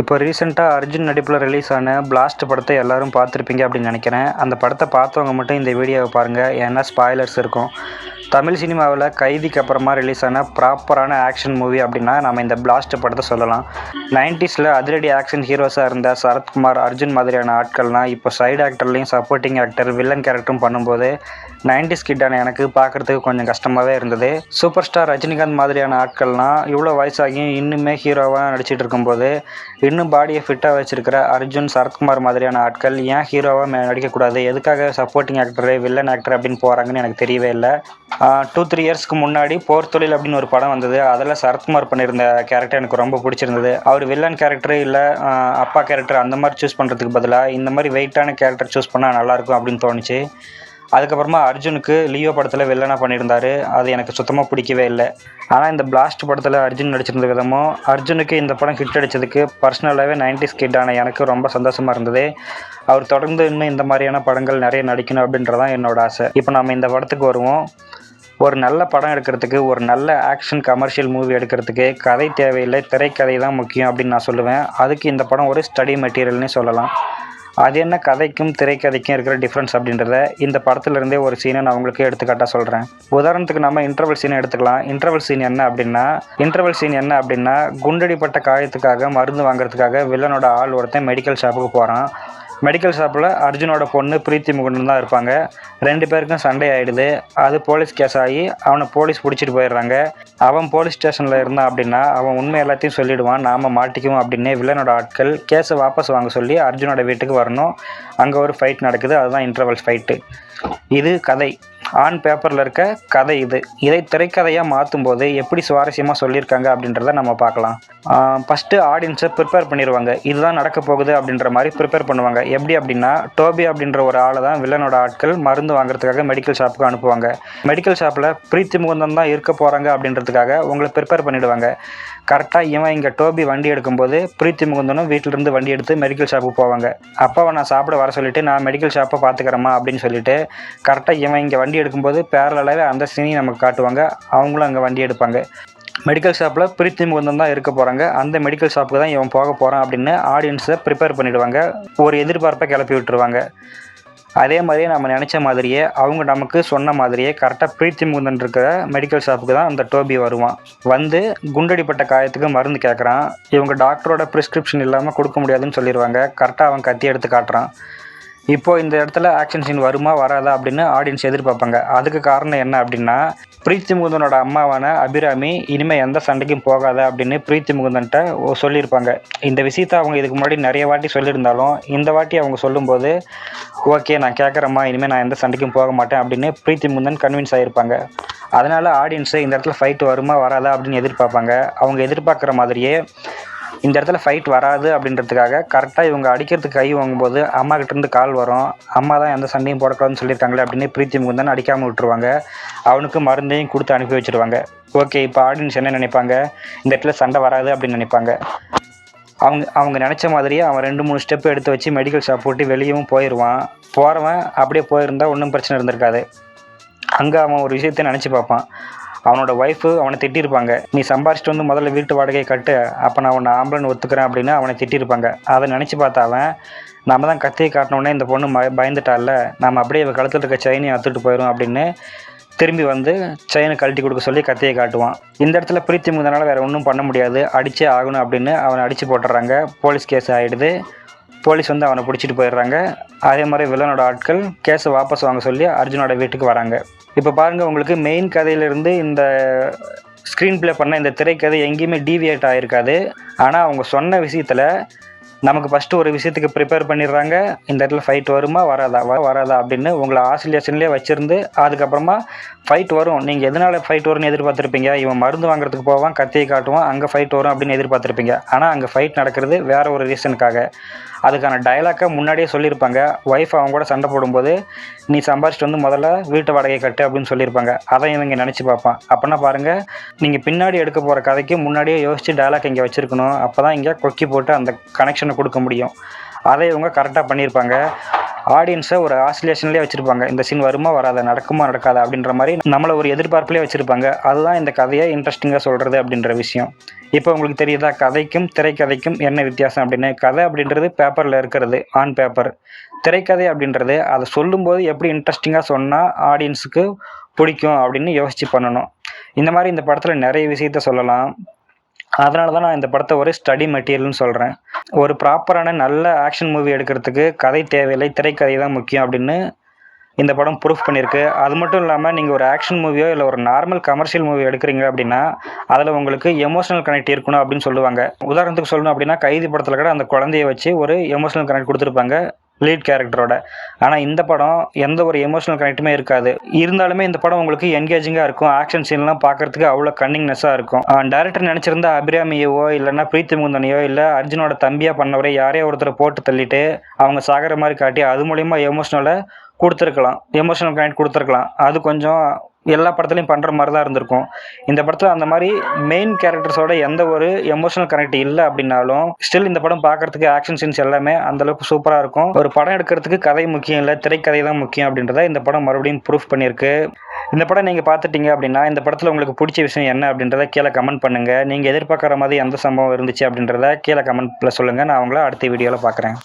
இப்போ ரீசெண்டாக அர்ஜுன் நடிப்பில் ரிலீஸ் ஆன பிளாஸ்ட் படத்தை எல்லாரும் பார்த்துருப்பீங்க அப்படின்னு நினைக்கிறேன். அந்த படத்தை பார்த்தவங்க மட்டும் இந்த வீடியோவை பாருங்கள், ஏன்னா ஸ்பாய்லர்ஸ் இருக்கும். தமிழ் சினிமாவில் கைதிக்கு அப்புறமா ரிலீஸ் ஆன ப்ராப்பரான ஆக்ஷன் மூவி அப்படின்னா நம்ம இந்த பிளாஸ்ட் படத்தை சொல்லலாம். 90s அதிரடி ஆக்ஷன் ஹீரோஸாக இருந்த சரத்குமார், அர்ஜுன் மாதிரியான ஆட்கள்லாம் இப்போ சைடு ஆக்டர்லையும் சப்போர்ட்டிங் ஆக்டர், வில்லன் கேரக்டரும் பண்ணும்போது 90s கிட்டான எனக்கு பார்க்குறதுக்கு கொஞ்சம் கஷ்டமாகவே இருந்தது. சூப்பர் ஸ்டார் ரஜினிகாந்த் மாதிரியான ஆட்கள்லாம் இவ்வளோ வயசாகியும் இன்னுமே ஹீரோவாக நடிச்சிட்டு இருக்கும்போது இன்னும் பாடியை ஃபிட்டாக வச்சுருக்கிற அர்ஜுன், சரத்குமார் மாதிரியான ஆட்கள் ஏன் ஹீரோவாக நடிக்கக்கூடாது, எதுக்காக சப்போர்ட்டிங் ஆக்டரு, வில்லன் ஆக்டர் அப்படின்னு போகிறாங்கன்னு எனக்கு தெரியவே இல்லை. 2-3 இயர்ஸ்க்கு முன்னாடி போர் தொழில் அப்படின்னு ஒரு படம் வந்தது. அதில் சரத்குமார் பண்ணியிருந்த கேரக்டர் எனக்கு ரொம்ப பிடிச்சிருந்தது. அவர் வில்லன் கேரக்டர் இல்லை அப்பா கேரக்டர் அந்த மாதிரி சூஸ் பண்ணுறதுக்கு பதிலாக இந்த மாதிரி வெயிட்டான கேரக்டர் சூஸ் பண்ணால் நல்லாயிருக்கும் அப்படின்னு தோணுச்சு. அதுக்கப்புறமா அர்ஜுனுக்கு லியோ படத்தில் வில்லனாக பண்ணியிருந்தார். அது எனக்கு சுத்தமாக பிடிக்கவே இல்லை. ஆனால் இந்த பிளாஸ்ட் படத்தில் அர்ஜுன் நடிச்சிருந்த விதமும், அர்ஜுனுக்கு இந்த படம் ஹிட் அடித்ததுக்கு பர்சனலாகவே 90s கிட்டான எனக்கு ரொம்ப சந்தோஷமாக இருந்தது. அவர் தொடர்ந்து இன்னும் இந்த மாதிரியான படங்கள் நிறைய நடிக்கணும் அப்படின்றதான் என்னோட ஆசை. இப்போ நம்ம இந்த படத்துக்கு வருவோம். ஒரு நல்ல படம் எடுக்கிறதுக்கு, ஒரு நல்ல ஆக்ஷன் கமர்ஷியல் மூவி எடுக்கிறதுக்கு கதை தேவையில்லை, திரைக்கதை தான் முக்கியம் அப்படின்னு நான் சொல்லுவேன். அதுக்கு இந்த படம் ஒரு ஸ்டடி மெட்டீரியல்னே சொல்லலாம். அது என்ன கதைக்கும் திரைக்கதைக்கும் இருக்கிற டிஃப்ரென்ஸ் அப்படின்றத இந்த படத்துலேருந்தே ஒரு சீனை நான் உங்களுக்கு எடுத்துக்காட்டாக சொல்கிறேன். உதாரணத்துக்கு நம்ம இன்டர்வல் சீனை எடுத்துக்கலாம். இன்டர்வல் சீன் என்ன அப்படின்னா குண்டடிப்பட்ட காயத்துக்காக மருந்து வாங்குறதுக்காக வில்லனோட ஆள் ஒருத்தன் மெடிக்கல் ஷாப்புக்கு போகிறான். மெடிக்கல் ஷாப்பில் அர்ஜுனோட பொண்ணு பிரீத்தி முகுந்தன் தான் இருப்பாங்க. 2 பேருக்கும் சண்டை ஆகிடுது. அது போலீஸ் கேஸ் ஆகி அவனை போலீஸ் பிடிச்சிட்டு போயிடுறாங்க. அவன் போலீஸ் ஸ்டேஷனில் இருந்தான் அப்படின்னா அவன் உண்மை எல்லாத்தையும் சொல்லிவிடுவான், நாம் மாட்டிக்குவோம் அப்படின்னு வில்லனோட ஆட்கள் கேஸை வாபஸ் வாங்க சொல்லி அர்ஜுனோட வீட்டுக்கு வரணும். அங்கே ஒரு ஃபைட் நடக்குது. அதுதான் இன்டர்வல் ஃபைட்டு. இது கதை, ஆன் பேப்பரில் இருக்க கதை. இதை திரைக்கதையாக மாற்றும் போது எப்படி சுவாரஸ்யமாக சொல்லியிருக்காங்க அப்படின்றத நம்ம பார்க்கலாம். ஃபஸ்ட்டு ஆடியன்ஸை ப்ரிப்பேர் பண்ணிடுவாங்க. இதுதான் நடக்க போகுது அப்படின்ற மாதிரி ப்ரிப்பேர் பண்ணுவாங்க. எப்படி அப்படின்னா, டோபி அப்படின்ற ஒரு ஆளை தான் வில்லனோட ஆட்கள் மருந்து வாங்குறதுக்காக மெடிக்கல் ஷாப்புக்கு அனுப்புவாங்க. மெடிக்கல் ஷாப்பில் பிரீத்தி முகுந்தன் தான் இருக்க போகிறாங்க அப்படின்றதுக்காக உங்களை ப்ரிப்பேர் பண்ணிவிடுவாங்க. கரெக்டாக இவன் இங்கே டோபி வண்டி எடுக்கும்போது பிரீத்தி முகுந்தனும் வீட்டிலேருந்து வண்டி எடுத்து மெடிக்கல் ஷாப்புக்கு போவாங்க. அப்பாவை நான் சாப்பிட வர சொல்லிவிட்டு நான் மெடிக்கல் ஷாப்பை பார்த்துக்கிறேம்மா அப்படின்னு சொல்லிட்டு கரெக்டாக இவன் இங்கே வண்டி எடுக்கும்போது பேரலாகவே அந்த சீனி நமக்கு காட்டுவாங்க. அவங்களும் அங்கே வண்டி எடுப்பாங்க. மெடிக்கல் ஷாப்பில் பிரீத்தி முகுந்தன் தான் இருக்க போகிறாங்க. அந்த மெடிக்கல் ஷாப்புக்கு தான் இவன் போக போகிறான் அப்படின்னு ஆடியன்ஸை ப்ரிப்பேர் பண்ணிவிடுவாங்க. ஒரு எதிர்பார்ப்பை கிளப்பி விட்டுருவாங்க. அதே மாதிரியே நம்ம நினச்ச மாதிரியே அவங்க நமக்கு சொன்ன மாதிரியே கரெக்டாக பிரீத்தி முகுந்தன் இருக்கிற மெடிக்கல் ஷாப்புக்கு தான் அந்த டோபி வருவான். வந்து குண்டடிப்பட்ட காயத்துக்கு மருந்து கேட்குறான். இவங்க டாக்டரோட ப்ரிஸ்கிரிப்ஷன் இல்லாமல் கொடுக்க முடியாதுன்னு சொல்லிடுவாங்க. கரெக்டாக அவன் கத்தி எடுத்து காட்டுறான். இப்போது இந்த இடத்துல ஆக்ஷன் சீன் வருமா வராதா அப்படின்னு ஆடியன்ஸ் எதிர்பார்ப்பாங்க. அதுக்கு காரணம் என்ன அப்படின்னா, பிரீத்தி முகுந்தனோட அம்மாவான அபிராமி இனிமேல் எந்த சண்டைக்கும் போகாத அப்படின்னு பிரீத்தி முகுந்தன்ட்ட சொல்லியிருப்பாங்க. இந்த விஷயத்தை அவங்க இதுக்கு முன்னாடி நிறைய வாட்டி சொல்லியிருந்தாலும் இந்த வாட்டி அவங்க சொல்லும்போது ஓகே நான் கேட்குறேம்மா, இனிமேல் நான் எந்த சண்டைக்கும் போக மாட்டேன் அப்படின்னு பிரீத்தி முகுந்தன் கன்வின்ஸ் ஆகியிருப்பாங்க. அதனால் ஆடியன்ஸு இந்த இடத்துல ஃபைட் வருமா வராதா அப்படின்னு எதிர்பார்ப்பாங்க. அவங்க எதிர்பார்க்குற மாதிரியே இந்த இடத்துல ஃபைட் வராது அப்படின்றதுக்காக கரெக்டாக இவங்க அடிக்கிறதுக்கு கை வாங்கும்போது அம்மா கிட்டேருந்து கால் வரும். அம்மா தான் எந்த சண்டையும் போடக்கூடாதுன்னு சொல்லியிருக்காங்களே அப்படின்னு பிரீத்தி முகுந்தன் அடிக்காமல் விட்டுருவாங்க. அவனுக்கு மருந்தையும் கொடுத்து அனுப்பி வச்சுருவாங்க. ஓகே, இப்போ ஆடியன்ஸ் என்ன நினைப்பாங்க, இந்த இடத்துல சண்டை வராது அப்படின்னு நினைப்பாங்க. அவங்க நினச்ச மாதிரியே அவன் 2-3 ஸ்டெப் எடுத்து வச்சு மெடிக்கல் ஷாப் போட்டு வெளியவும் போயிடுவான். போகிறவன் அப்படியே போயிருந்தால் ஒன்றும் பிரச்சனை இருந்திருக்காது. அங்கே அவன் ஒரு விஷயத்தை நினச்சி பார்ப்பான். அவனோட ஒய்ஃபு அவனை திட்டிருப்பாங்க. நீ சம்பாரிச்சிட்டு வந்து முதல்ல வீட்டு வாடகையை கட்டு, அப்போ நான் உன்னை ஆம்பளைன்னு ஒத்துக்கிறேன் அப்படின்னு அவனை திட்டிருப்பாங்க. அதை நினச்சி பார்த்தா அவன், நம்ம தான் கத்தியை காட்டினோடனே இந்த பொண்ணு பயந்துட்டால, நம்ம அப்படியே இவன் கழுத்தில் இருக்க செயினையும் அத்துட்டு போயிடும் அப்படின்னு திரும்பி வந்து செயினை கழட்டி கொடுக்க சொல்லி கத்தியை காட்டுவான். இந்த இடத்துல பிரீத்தி முகுந்தனால் வேறு ஒன்றும் பண்ண முடியாது, அடித்தே ஆகணும் அப்படின்னு அவனை அடித்து போட்டுறாங்க. போலீஸ் கேஸ் ஆகிடுது. போலீஸ் வந்து அவனை பிடிச்சிட்டு போயிடுறாங்க. அதே மாதிரி வில்லனோட ஆட்கள் கேஸை வாபஸ் வாங்க சொல்லி அர்ஜுனோட வீட்டுக்கு வராங்க. இப்போ பாருங்கள், உங்களுக்கு மெயின் கதையிலேருந்து இந்த ஸ்க்ரீன் ப்ளே பண்ண இந்த திரைக்கதை எங்கேயுமே டீவியேட் ஆகிருக்காது. ஆனால் அவங்க சொன்ன விஷயத்தில் நமக்கு ஃபஸ்ட்டு ஒரு விஷயத்துக்கு ப்ரிப்பேர் பண்ணிடுறாங்க. இந்த இடத்துல ஃபைட் வருமா வராதா அப்படின்னு உங்களை ஆசிலேஷன்லேயே வச்சுருந்து அதுக்கப்புறமா ஃபைட் வரும். நீங்கள் எதனால் ஃபைட் வரும்னு எதிர்பார்த்துருப்பீங்க. இவன் மருந்து வாங்குறதுக்கு போவான், கத்தியை காட்டுவான், அங்கே ஃபைட் வரும் அப்படின்னு எதிர்பார்த்துருப்பீங்க. ஆனால் அங்கே ஃபைட் நடக்கிறது வேறு ஒரு ரீசனுக்காக. அதுக்கான டயலாக்கை முன்னாடியே சொல்லியிருப்பாங்க. ஒய்ஃப் அவங்க கூட சண்டை போடும்போது நீ சம்பாரிச்சிட்டு வந்து முதல்ல வீட்டு வாடகை கட்டு அப்படின்னு சொல்லியிருப்பாங்க. அதை இவங்க நினச்சி பார்ப்பான். அப்படின்னா பாருங்கள், நீங்கள் பின்னாடி எடுக்க போகிற கதைக்கு முன்னாடியே யோசித்து டயலாக் இங்கே வச்சுருக்கணும். அப்போ தான் இங்கே கொக்கி போட்டு அந்த கனெக்ஷனை கொடுக்க முடியும். அதை இவங்க கரெக்டாக பண்ணியிருப்பாங்க. ஆடியன்ஸை ஒரு ஆசிலேஷன்லேயே வச்சுருப்பாங்க. இந்த சீன் வருமா வராதா, நடக்குமா நடக்காதா அப்படின்ற மாதிரி நம்மளை ஒரு எதிர்பார்ப்புலேயே வச்சுருப்பாங்க. அதுதான் இந்த கதையை இன்ட்ரெஸ்டிங்காக சொல்கிறது அப்படின்ற விஷயம். இப்போ உங்களுக்கு தெரியுதா கதைக்கும் திரைக்கதைக்கும் என்ன வித்தியாசம் அப்படின்னு? கதை அப்படின்றது பேப்பரில் இருக்கிறது, ஆன் பேப்பர். திரைக்கதை அப்படின்றது அதை சொல்லும்போது எப்படி இன்ட்ரெஸ்டிங்காக சொன்னால் ஆடியன்ஸுக்கு பிடிக்கும் அப்படின்னு யோசித்து பண்ணணும். இந்த மாதிரி இந்த படத்தில் நிறைய விஷயத்த சொல்லலாம். அதனால தான் நான் இந்த படத்தை ஒரு ஸ்டடி மெட்டீரியல்னு சொல்கிறேன். ஒரு ப்ராப்பரான நல்ல ஆக்ஷன் மூவி எடுக்கிறதுக்கு கதை தேவையில்லை, திரைக்கதை தான் முக்கியம் அப்படின்னு இந்த படம் ப்ரூஃப் பண்ணியிருக்கு. அது மட்டும் இல்லாமல் நீங்கள் ஒரு ஆக்ஷன் மூவியோ இல்லை ஒரு நார்மல் கமர்ஷியல் மூவி எடுக்கிறீங்க அப்படின்னா அதில் உங்களுக்கு எமோஷனல் கனெக்ட் இருக்கணும் அப்படின்னு சொல்லுவாங்க. உதாரணத்துக்கு சொல்லணும் அப்படின்னா கைதி படத்தில் கூட அந்த குழந்தைய வச்சு ஒரு எமோஷனல் கனெக்ட் கொடுத்துருப்பாங்க லீட் கேரக்டரோட. ஆனால் இந்த படம் எந்த ஒரு எமோஷனல் கனெக்ட்டுமே இருக்காது. இருந்தாலுமே இந்த படம் உங்களுக்கு என்கேஜிங்காக இருக்கும். ஆக்ஷன் சீன்லாம் பார்க்கறதுக்கு அவ்வளோ கன்னிங்னஸாக இருக்கும். டைரக்டர் நினச்சிருந்தா அபிராமியவோ இல்லைன்னா பிரீத்தி முந்தனையோ இல்லை அர்ஜுனோட தம்பியாக பண்ணவரை யாரையோ ஒருத்தரை போட்டு தள்ளிட்டு அவங்க சாகிற மாதிரி காட்டி அது மூலிமா எமோஷனலை கொடுத்துருக்கலாம், எமோஷனல் கனெக்ட் கொடுத்துருக்கலாம். அது கொஞ்சம் எல்லா படத்துலையும் பண்ணுற மாதிரி தான் இருந்திருக்கும். இந்த படத்தில் அந்த மாதிரி மெயின் கேரக்டர்ஸோட எந்த ஒரு எமோஷனல் கனெக்ட் இல்லை அப்படின்னாலும் ஸ்டில் இந்த படம் பார்க்குறதுக்கு ஆக்ஷன் சீன்ஸ் எல்லாமே அந்தளவுக்கு சூப்பராக இருக்கும். ஒரு படம் எடுக்கிறதுக்கு கதை முக்கியம் இல்லை, திரைக்கதை தான் முக்கியம் அப்படின்றத இந்த படம் மறுபடியும் ப்ரூஃப் பண்ணியிருக்கு. இந்த படம் நீங்கள் பார்த்துட்டீங்க அப்படின்னா இந்த படத்தில் உங்களுக்கு பிடிச்ச விஷயம் என்ன அப்படின்றத கீழே கமெண்ட் பண்ணுங்கள். நீங்கள் எதிர்பார்க்குற மாதிரி எந்த சம்பவம் இருந்துச்சு அப்படின்றத கீழே கமெண்ட்டில் சொல்லுங்கள். நான் அவங்கள அடுத்த வீடியோவில் பார்க்குறேன்.